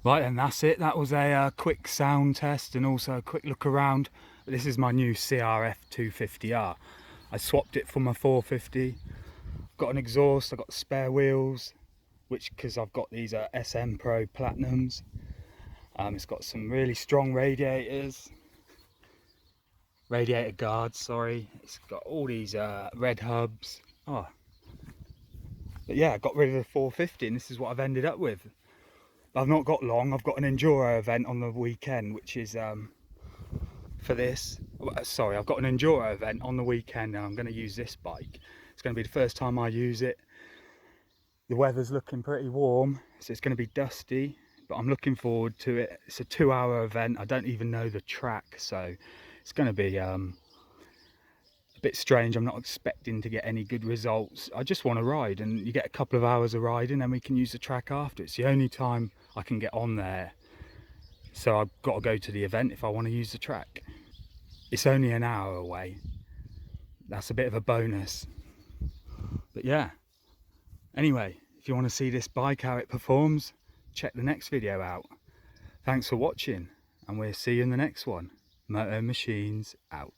Right, and that's it. That was a quick sound test and also a quick look around. This is my new CRF 250R. I swapped it for my 450. Got an exhaust, I've got spare wheels, which because I've got these SM Pro Platinums. It's got some really strong radiator guards, sorry. It's got all these red hubs. But yeah, I got rid of the 450 and this is what I've ended up with. I've not got long. I've got an enduro event on the weekend, which is for this. Sorry, I've got an enduro event on the weekend and I'm going to use this bike. It's going to be the first time I use it. The weather's looking pretty warm, so it's going to be dusty, but I'm looking forward to it. It's a 2-hour event. I don't even know the track, so it's going to be a bit strange. I'm not expecting to get any good results. I just want to ride, and you get a couple of hours of riding and we can use the track after. It's the only time I can get on there, so I've got to go to the event if I want to use the track. It's only an hour away. That's a bit of a bonus. But yeah, anyway, if you want to see this bike, how it performs, check the next video out. Thanks for watching, and we'll see you in the next one. MOTO Machines out.